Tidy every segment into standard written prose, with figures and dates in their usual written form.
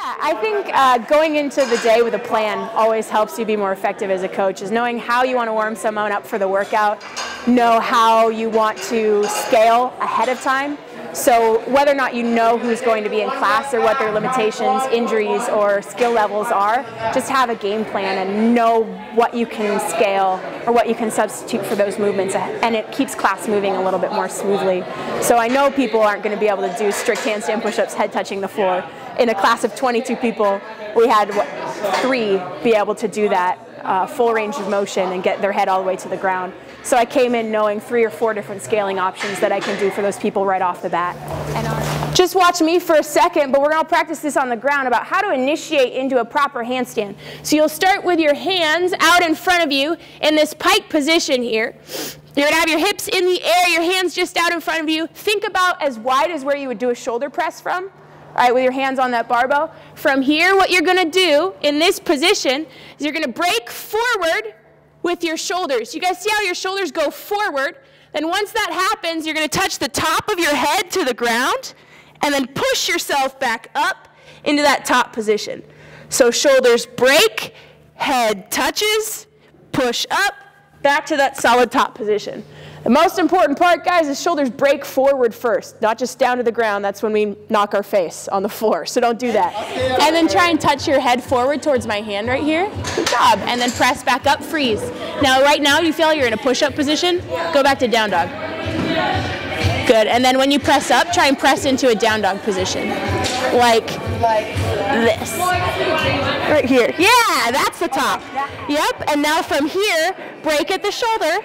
I think going into the day with a plan always helps you be more effective as a coach, is knowing how you want to warm someone up for the workout, know how you want to scale ahead of time. So whether or not you know who's going to be in class or what their limitations, injuries, or skill levels are, just have a game plan and know what you can scale or what you can substitute for those movements, and it keeps class moving a little bit more smoothly. So I know people aren't going to be able to do strict handstand push-ups head touching the floor. In a class of 22 people, we had 3 be able to do that full range of motion and get their head all the way to the ground. So I came in knowing 3 or 4 different scaling options that I can do for those people right off the bat. And just watch me for a second, but we're going to practice this on the ground about how to initiate into a proper handstand. So you'll start with your hands out in front of you in this pike position here. You're going to have your hips in the air, your hands just out in front of you. Think about as wide as where you would do a shoulder press from. All right, with your hands on that barbell. From here, what you're going to do in this position is you're going to break forward with your shoulders. You guys see how your shoulders go forward? Then once that happens, you're going to touch the top of your head to the ground and then push yourself back up into that top position. So shoulders break, head touches, push up, back to that solid top position. The most important part, guys, is shoulders break forward first, not just down to the ground. That's when we knock our face on the floor, so don't do that. And then try and touch your head forward towards my hand right here. Good job. And then press back up, freeze. Now, right now, you feel you're in a push-up position? Go back to down dog. Good. And then when you press up, try and press into a down dog position. Like this. Right here. Yeah, that's the top. Yep. And now from here, break at the shoulder.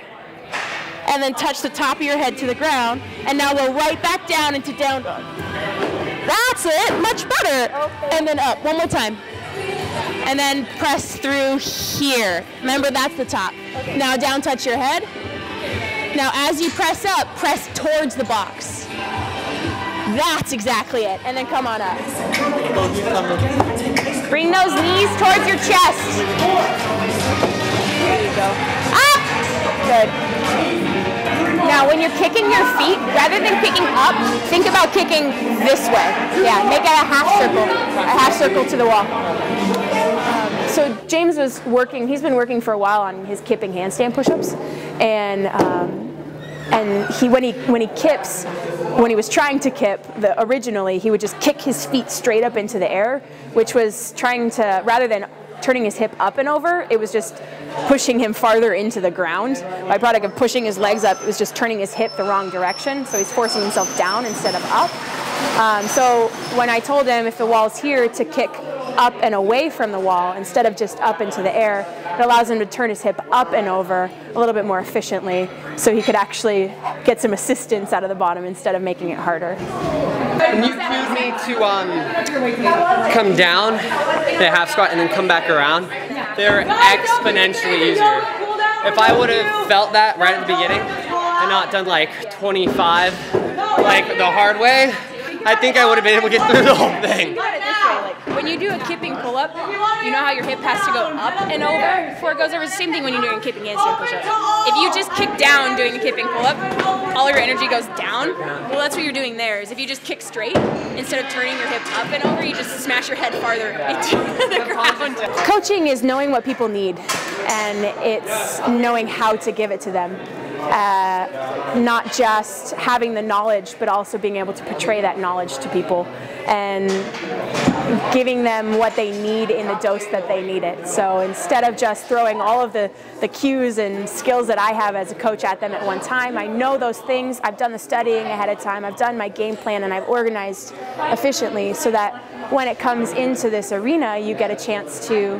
And then touch the top of your head to the ground. And now go right back down into down dog. That's it, much better. And then up, one more time. And then press through here. Remember, that's the top. Now down, touch your head. Now as you press up, press towards the box. That's exactly it. And then come on up. Bring those knees towards your chest. There you go. Up! Good. Now, when you're kicking your feet, rather than kicking up, think about kicking this way. Yeah, make it a half circle to the wall. So James was working, he's been working for a while on his kipping handstand push-ups, and when he kips, when he was trying to kip, originally, he would just kick his feet straight up into the air, which was trying to, rather than turning his hip up and over, it was just pushing him farther into the ground. Byproduct of pushing his legs up, it was just turning his hip the wrong direction, so he's forcing himself down instead of up. So when I told him if the wall's here to kick up and away from the wall instead of just up into the air, it allows him to turn his hip up and over a little bit more efficiently, so he could actually get some assistance out of the bottom instead of making it harder. When you cued me to come down in a half squat and then come back around, they're exponentially easier. If I would have felt that right at the beginning and not done like 25 like the hard way, I think I would have been able to get through the whole thing. When you do a kipping pull-up, you know how your hip has to go up and over before it goes over? It's the same thing when you're doing kipping handstand push-up. If you just kick down doing a kipping pull-up, all your energy goes down. Well, that's what you're doing there, is if you just kick straight, instead of turning your hip up and over, you just smash your head farther into the ground. Coaching is knowing what people need, and it's knowing how to give it to them. Not just having the knowledge, but also being able to portray that knowledge to people and giving them what they need in the dose that they need it. So instead of just throwing all of the cues and skills that I have as a coach at them at one time, I know those things, I've done the studying ahead of time, I've done my game plan, and I've organized efficiently so that when it comes into this arena, you get a chance to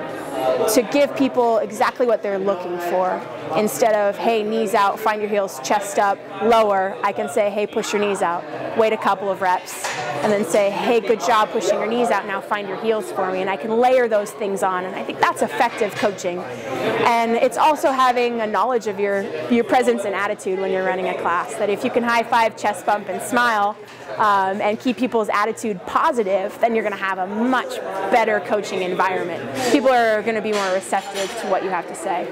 give people exactly what they're looking for. Instead of, hey, knees out, find your heels, chest up, lower, I can say, hey, push your knees out, wait a couple of reps, and then say, hey, good job pushing your knees out, now find your heels for me. And I can layer those things on, and I think that's effective coaching. And it's also having a knowledge of your presence and attitude when you're running a class, that if you can high five, chest bump, and smile, and keep people's attitude positive, then you're going to have a much better coaching environment. People are going to be more receptive to what you have to say.